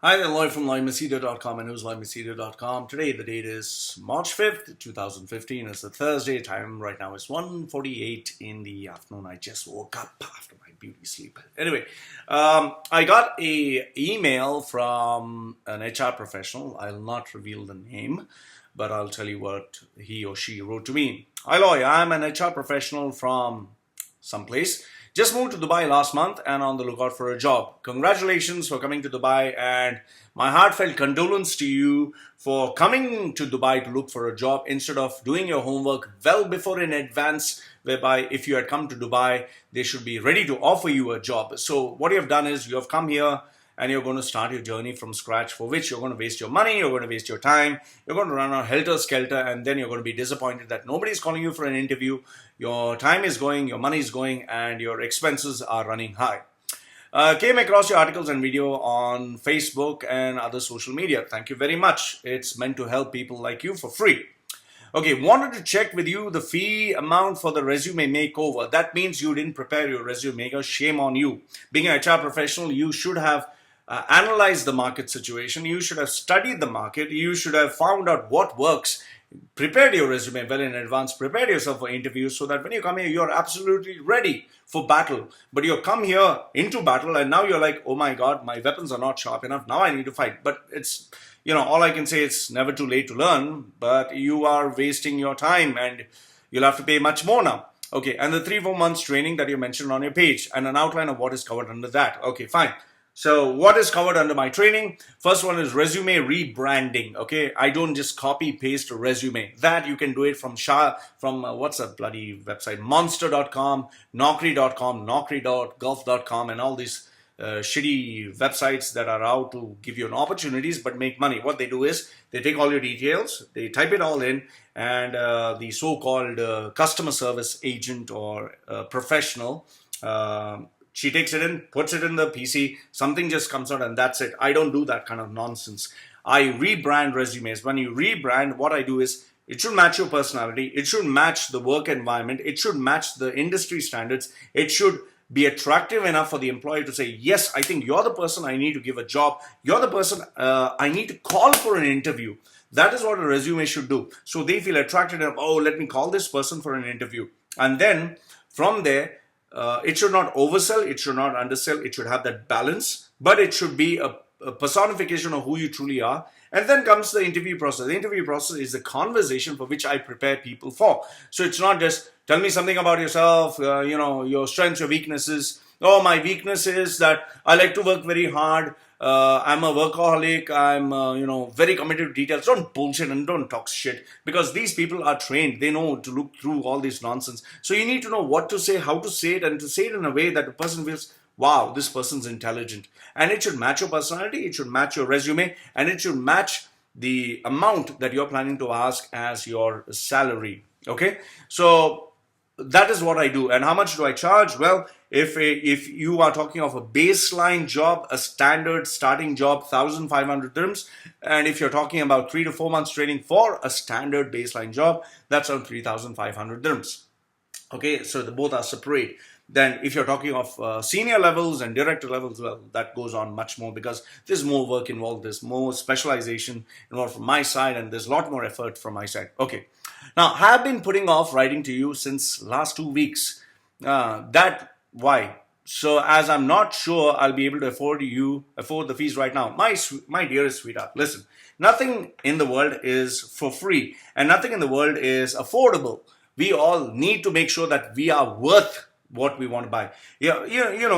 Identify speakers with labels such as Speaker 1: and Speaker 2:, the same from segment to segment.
Speaker 1: Hi there, Loy from LoyMachedo.com and newsLoyMachedo.com. Today the date is March 5th, 2015. It's a Thursday. Time right now is 1:48 in the afternoon. I just woke up after my beauty sleep. Anyway, I got a email from an HR professional. I'll not reveal the name, but I'll tell you what he or she wrote to me. Hi Loy, I'm an HR professional from someplace. Just moved to Dubai last month and on the lookout for a job. Congratulations for coming to Dubai and my heartfelt condolence to you for coming to Dubai to look for a job instead of doing your homework well before in advance, whereby if you had come to Dubai, they should be ready to offer you a job. So what you have done is you have come here and you're going to start your journey from scratch, for which you're going to waste your money, you're going to waste your time, you're going to run on helter-skelter, and then you're going to be disappointed that nobody's calling you for an interview, your time is going, your money is going, and your expenses are running high. Came across your articles and video on Facebook and other social media. Thank you very much. It's meant to help people like you for free. Okay, wanted to check with you the fee amount for the resume makeover. That means you didn't prepare your resume. Shame on you. Being an HR professional, you should have analyzed the market situation. You should have studied the market. You should have found out what works. Prepared your resume well in advance. Prepared yourself for interviews so that when you come here, you're absolutely ready for battle. But you come here into battle and now you're like, oh my God, my weapons are not sharp enough. Now I need to fight. But it's, all I can say is never too late to learn, but you are wasting your time and you'll have to pay much more now. Okay, and the 3-4 months training that you mentioned on your page and an outline of what is covered under that. Okay, fine. So what is covered under my training? First one is resume rebranding. Okay, I don't just copy paste a resume. That you can do it from what's a bloody website? Monster.com, Naukri.com, Naukri.gulf.com, and all these shitty websites that are out to give you an opportunities but make money. What they do is they take all your details, they type it all in, and the so-called customer service agent or professional, she takes it in, puts it in the PC, something just comes out and that's it. I don't do that kind of nonsense. I rebrand resumes. When you rebrand, what I do is it should match your personality. It should match the work environment. It should match the industry standards. It should be attractive enough for the employer to say, yes, I think you're the person I need to give a job. You're the person I need to call for an interview. That is what a resume should do. So they feel attracted enough, oh, let me call this person for an interview. And then from there, it should not oversell, it should not undersell, it should have that balance, but it should be a personification of who you truly are. And then comes the interview process. The interview process is the conversation for which I prepare people for. So it's not just tell me something about yourself, your strengths, your weaknesses. Oh, my weakness is that I like to work very hard. I'm a workaholic. I'm, very committed to details. Don't bullshit and don't talk shit, because these people are trained. They know to look through all this nonsense. So you need to know what to say, how to say it, and to say it in a way that the person feels, wow, this person's intelligent. And it should match your personality. It should match your resume, and it should match the amount that you're planning to ask as your salary. Okay. So that is what I do. And how much do I charge? Well, if you are talking of a baseline job, a standard starting job, 1,500 dirhams. And if you're talking about 3 to 4 months training for a standard baseline job, that's around 3,500 dirhams. Okay, so the both are separate. Then if you're talking of senior levels and director levels, well, that goes on much more because there's more work involved, there's more specialization involved from my side, and there's a lot more effort from my side. Okay. Now, I have been putting off writing to you since last 2 weeks. Why? So as I'm not sure I'll be able to afford the fees right now. My dearest sweetheart, listen, nothing in the world is for free and nothing in the world is affordable. We all need to make sure that we are worth what we want to buy.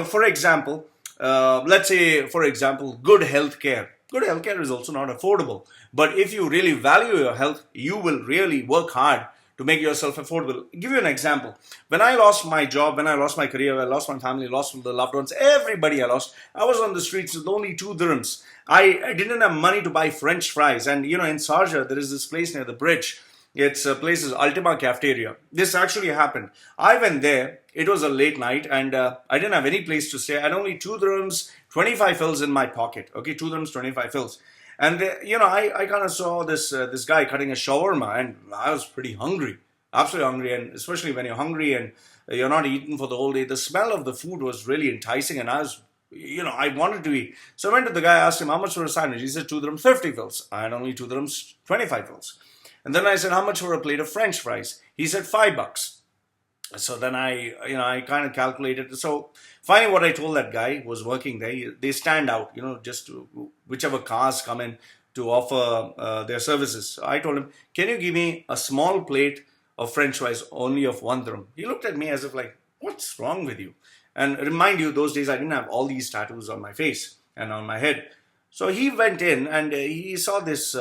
Speaker 1: For example, let's say, for example, good health care. Good health care is also not affordable. But if you really value your health, you will really work hard to make yourself affordable. I'll give you an example. When I lost my job, when I lost my career, I lost my family, lost the loved ones, everybody I lost, I was on the streets with only 2 dirhams. I didn't have money to buy French fries. And, in Sharjah, there is this place near the bridge. Its place is Ultima Cafeteria. This actually happened. I went there. It was a late night and I didn't have any place to stay. I had only 2 dirhams, 25 fils in my pocket. Okay, 2 dirhams, 25 fils. And, I kind of saw this guy cutting a shawarma and I was pretty hungry, absolutely hungry. And especially when you're hungry and you're not eating for the whole day, the smell of the food was really enticing and I was I wanted to eat. So I went to the guy, asked him how much for a sandwich. He said 2 dirhams 50 fils. I had only 2 dirhams 25 fils. And then I said, how much for a plate of French fries? He said $5. So then I kind of calculated. So finally, what I told that guy who was working there, they stand out, just whichever cars come in to offer their services. So I told him, can you give me a small plate of French fries only of 1 dirham? He looked at me as if like, what's wrong with you? And remind you, those days I didn't have all these tattoos on my face and on my head. So he went in and he saw this,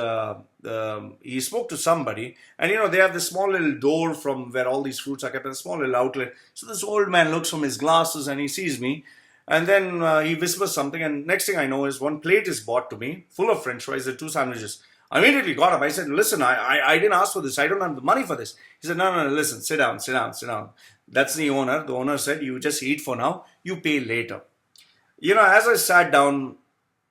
Speaker 1: he spoke to somebody, and they have this small little door from where all these fruits are kept, a small little outlet. So this old man looks from his glasses and he sees me, and then he whispers something, and next thing I know is one plate is brought to me, full of French fries and 2 sandwiches. I immediately got up. I said, listen, I didn't ask for this. I don't have the money for this. He said, no, listen, sit down. That's the owner. The owner said, you just eat for now. You pay later. As I sat down,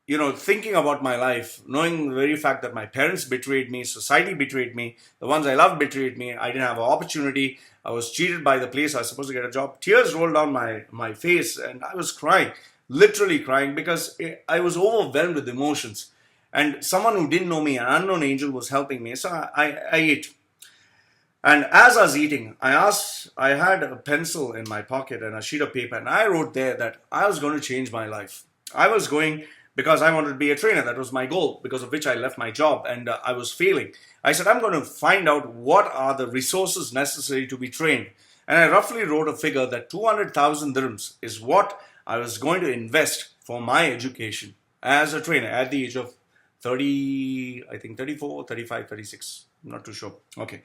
Speaker 1: thinking about my life, knowing the very fact that my parents betrayed me, society betrayed me, the ones I loved betrayed me, I didn't have an opportunity, I was cheated by the place I was supposed to get a job. Tears rolled down my face and I was crying, literally crying, because I was overwhelmed with emotions. And someone who didn't know me, an unknown angel, was helping me. So I ate. And as I was eating, I had a pencil in my pocket and a sheet of paper, and I wrote there that I was going to change my life. I was going because I wanted to be a trainer. That was my goal, because of which I left my job and I was failing. I said, I'm going to find out what are the resources necessary to be trained. And I roughly wrote a figure that 200,000 dirhams is what I was going to invest for my education as a trainer at the age of 30, I think 34, 35, 36. I'm not too sure. Okay.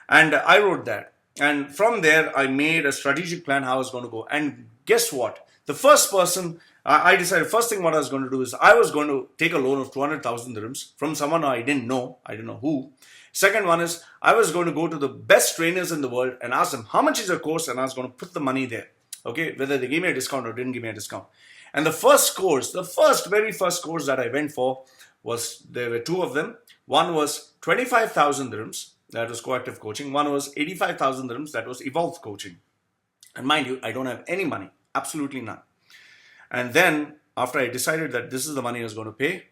Speaker 1: And I wrote that. And from there, I made a strategic plan how I was going to go. And guess what? The first person, I decided first thing what I was going to do is I was going to take a loan of 200,000 dirhams from someone I didn't know who. Second one is I was going to go to the best trainers in the world and ask them how much is your course, and I was going to put the money there. Okay, whether they gave me a discount or didn't give me a discount. And the very first course that I went for there were 2 of them. One was 25,000 dirhams, that was coactive coaching. One was 85,000 dirhams, that was evolved coaching. And mind you, I don't have any money, absolutely none. And then after I decided that this is the money I was going to pay,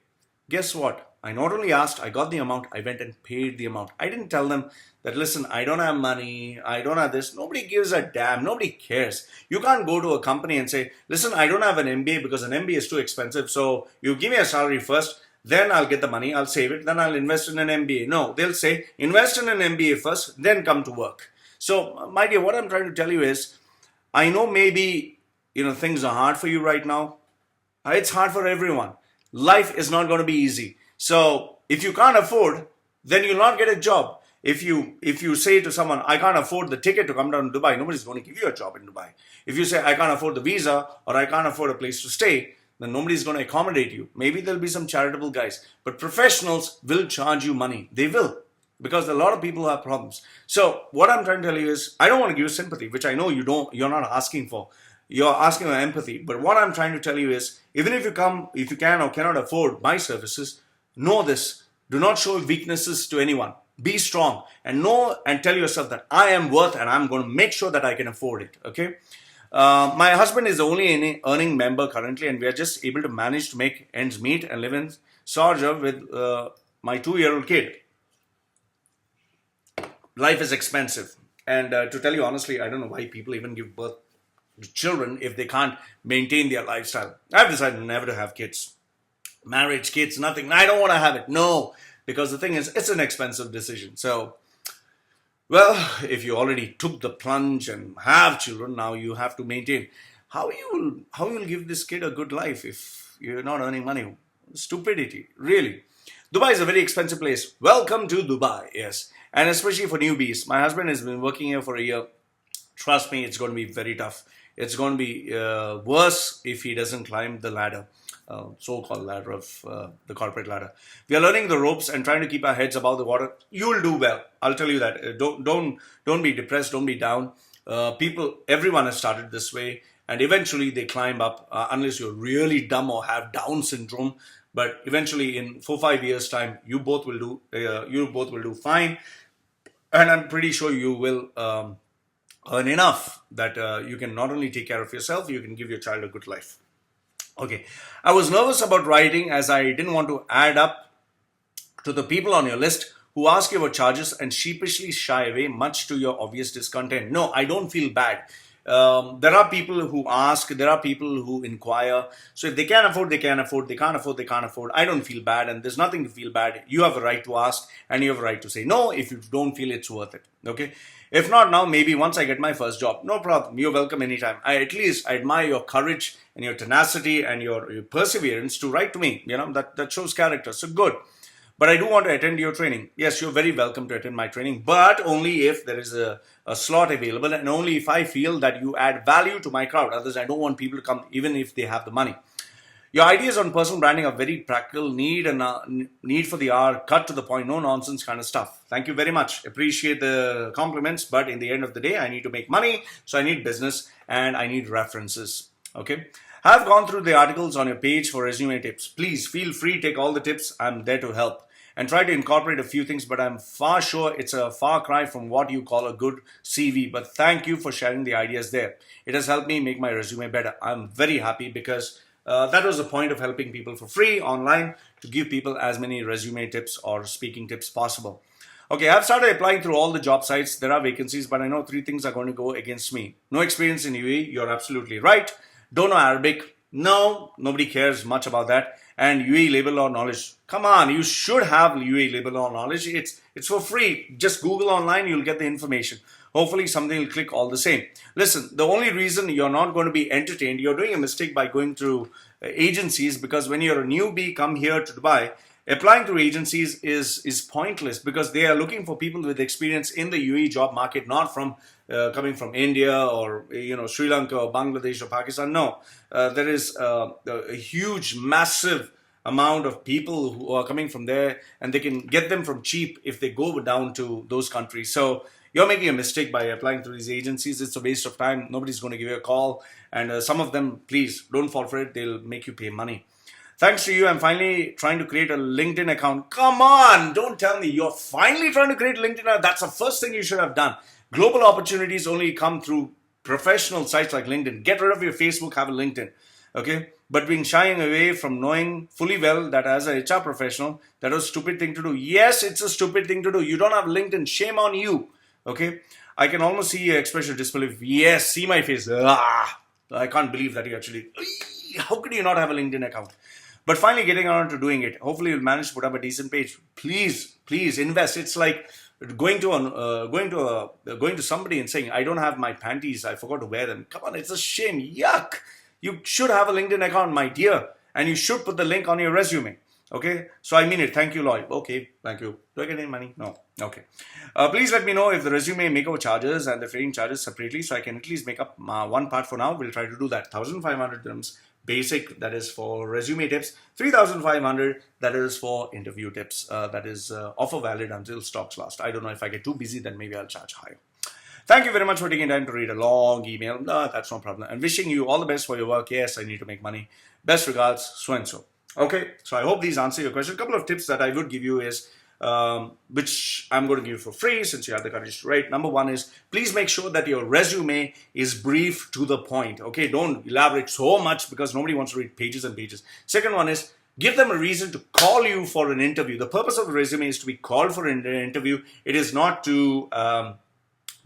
Speaker 1: guess what? I not only asked, I got the amount, I went and paid the amount. I didn't tell them that, listen, I don't have money, I don't have this. Nobody gives a damn, nobody cares. You can't go to a company and say, listen, I don't have an MBA because an MBA is too expensive, so you give me a salary first, then I'll get the money, I'll save it, then I'll invest in an MBA. No, they'll say, invest in an MBA first, then come to work. So, my dear, what I'm trying to tell you is, I know maybe things are hard for you right now. It's hard for everyone. Life is not going to be easy. So if you can't afford, then you'll not get a job. If you say to someone, I can't afford the ticket to come down to Dubai, nobody's going to give you a job in Dubai. If you say, I can't afford the visa or I can't afford a place to stay, then nobody's going to accommodate you. Maybe there'll be some charitable guys, but professionals will charge you money. They will, because a lot of people have problems. So what I'm trying to tell you is, I don't want to give you sympathy, which I know you're not asking for. You're asking for empathy. But what I'm trying to tell you is, even if you can or cannot afford my services, know this. Do not show weaknesses to anyone. Be strong and know and tell yourself that I am worth, and I'm going to make sure that I can afford it. Okay. My husband is the only earning member currently, and we are just able to manage to make ends meet and live in Sharjah with my 2-year-old kid. Life is expensive. And to tell you honestly, I don't know why people even give birth children if they can't maintain their lifestyle. I've decided never to have kids. Marriage, kids, nothing. I don't want to have it. No, because the thing is, it's an expensive decision. So, well, if you already took the plunge and have children, now you have to maintain. How you'll give this kid a good life if you're not earning money? Stupidity, really. Dubai is a very expensive place. Welcome to Dubai, yes. And especially for newbies. My husband has been working here for a year. Trust me, it's going to be very tough. It's going to be worse if he doesn't climb the ladder, so-called ladder of the corporate ladder. We are learning the ropes and trying to keep our heads above the water. You will do well. I'll tell you that. Don't be depressed. Don't be down. Everyone has started this way, and eventually they climb up. Unless you're really dumb or have Down syndrome, but eventually in 4-5 years' time, you both will do. You both will do fine, and I'm pretty sure you will. Earn enough that you can not only take care of yourself, you can give your child a good life. Okay. I was nervous about writing as I didn't want to add up to the people on your list who ask you about charges and sheepishly shy away, much to your obvious discontent. No, I don't feel bad. There are people who ask, there are people who inquire. So if they can afford, they can afford. They can't afford, they can't afford. I don't feel bad, and there's nothing to feel bad. You have a right to ask, and you have a right to say no if you don't feel it's worth it. Okay. If not now, maybe once I get my first job. No problem. You're welcome anytime. I admire your courage and your tenacity and your perseverance to write to me. That shows character. So good. But I do want to attend your training. Yes, you're very welcome to attend my training, but only if there is a slot available and only if I feel that you add value to my crowd. Otherwise, I don't want people to come even if they have the money. Your ideas on personal branding are very practical, need for the hour, cut to the point, no nonsense kind of stuff. Thank you very much. Appreciate the compliments, but in the end of the day, I need to make money, so I need business and I need references. Okay. I've gone through the articles on your page for resume tips. Please feel free, take all the tips. I'm there to help and try to incorporate a few things, but I'm far sure it's a far cry from what you call a good CV. But thank you for sharing the ideas there. It has helped me make my resume better. I'm very happy because that was the point of helping people for free online, to give people as many resume tips or speaking tips possible. Okay, I've started applying through all the job sites. There are vacancies, but I know three things are going to go against me. No experience in UAE. You're absolutely right. Don't know Arabic. No, nobody cares much about that. And UAE labor law knowledge. Come on, you should have UAE labor law knowledge. It's for free. Just Google online, you'll get the information. Hopefully something will click all the same. Listen, the only reason you're not going to be entertained, you're doing a mistake by going through agencies, because when you're a newbie, come here to Dubai, applying through agencies is pointless, because they are looking for people with experience in the UAE job market, not from coming from India or Sri Lanka or Bangladesh or Pakistan. No, there is a huge, massive amount of people who are coming from there, and they can get them from cheap if they go down to those countries. So you're making a mistake by applying through these agencies. It's a waste of time. Nobody's going to give you a call, and some of them, please don't fall for it. They'll make you pay money. Thanks to you, I'm finally trying to create a LinkedIn account. Come on, don't tell me you're finally trying to create a LinkedIn account. That's the first thing you should have done. Global opportunities only come through professional sites like LinkedIn. Get rid of your Facebook, have a LinkedIn. Okay? But being shying away from knowing fully well that as a HR professional, that was a stupid thing to do. Yes, it's a stupid thing to do. You don't have LinkedIn. Shame on you. Okay? I can almost see your expression of disbelief. Yes, see my face. I can't believe that you actually... How could you not have a LinkedIn account? But finally getting around to doing it. Hopefully you'll manage to put up a decent page. Please invest. It's like going to somebody and saying, I don't have my panties, I forgot to wear them. Come on, it's a shame. Yuck. You should have a LinkedIn account, my dear, and you should put the link on your resume. Okay, so I mean it. Thank you, Loy. Okay, thank you. Do I get any money? No. Okay. Please let me know if the resume makeover charges and the training charges separately, so I can at least make up one part for now. We'll try to do that. 1,500 dirhams basic, that is for resume tips. 3,500, that is for interview tips. That is offer valid until stocks last. I don't know, if I get too busy, then maybe I'll charge higher. Thank you very much for taking time to read a long email. No, that's no problem. And wishing you all the best for your work. Yes, I need to make money. Best regards, so and so. Okay, so I hope these answer your question. A couple of tips that I would give you is, which I'm going to give you for free since you have the courage to write. Number one is, please make sure that your resume is brief to the point. Okay, don't elaborate so much because nobody wants to read pages and pages. Second one is, give them a reason to call you for an interview. The purpose of the resume is to be called for an interview. It is not to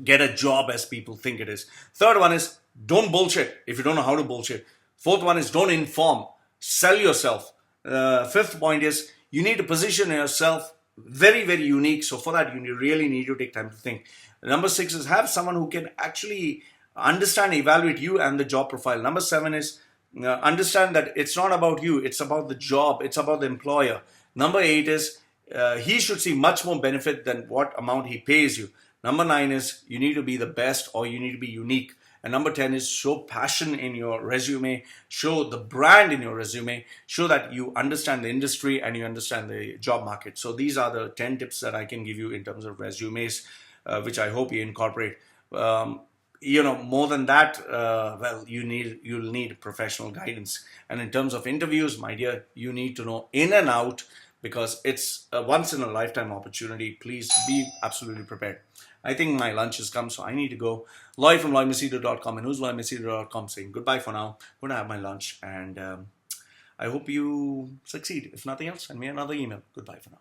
Speaker 1: get a job as people think it is. Third one is, don't bullshit if you don't know how to bullshit. Fourth one is, don't inform. Sell yourself. Fifth point is, you need to position yourself very, very unique. So for that, you really need to take time to think. Number 6 is, have someone who can actually understand, evaluate you and the job profile. Number 7 is, understand that it's not about you. It's about the job. It's about the employer. Number 8 is, he should see much more benefit than what amount he pays you. Number 9 is, you need to be the best or you need to be unique. And number 10 is, show passion in your resume, show the brand in your resume, show that you understand the industry and you understand the job market. So these are the 10 tips that I can give you in terms of resumes, which I hope you incorporate. More than that, you'll need professional guidance. And in terms of interviews, my dear, you need to know in and out, because it's a once in a lifetime opportunity. Please be absolutely prepared. I think my lunch has come, so I need to go. Loy from loymachedo.com and who's loymachedo.com saying goodbye for now. I'm going to have my lunch, and I hope you succeed. If nothing else, send me another email. Goodbye for now.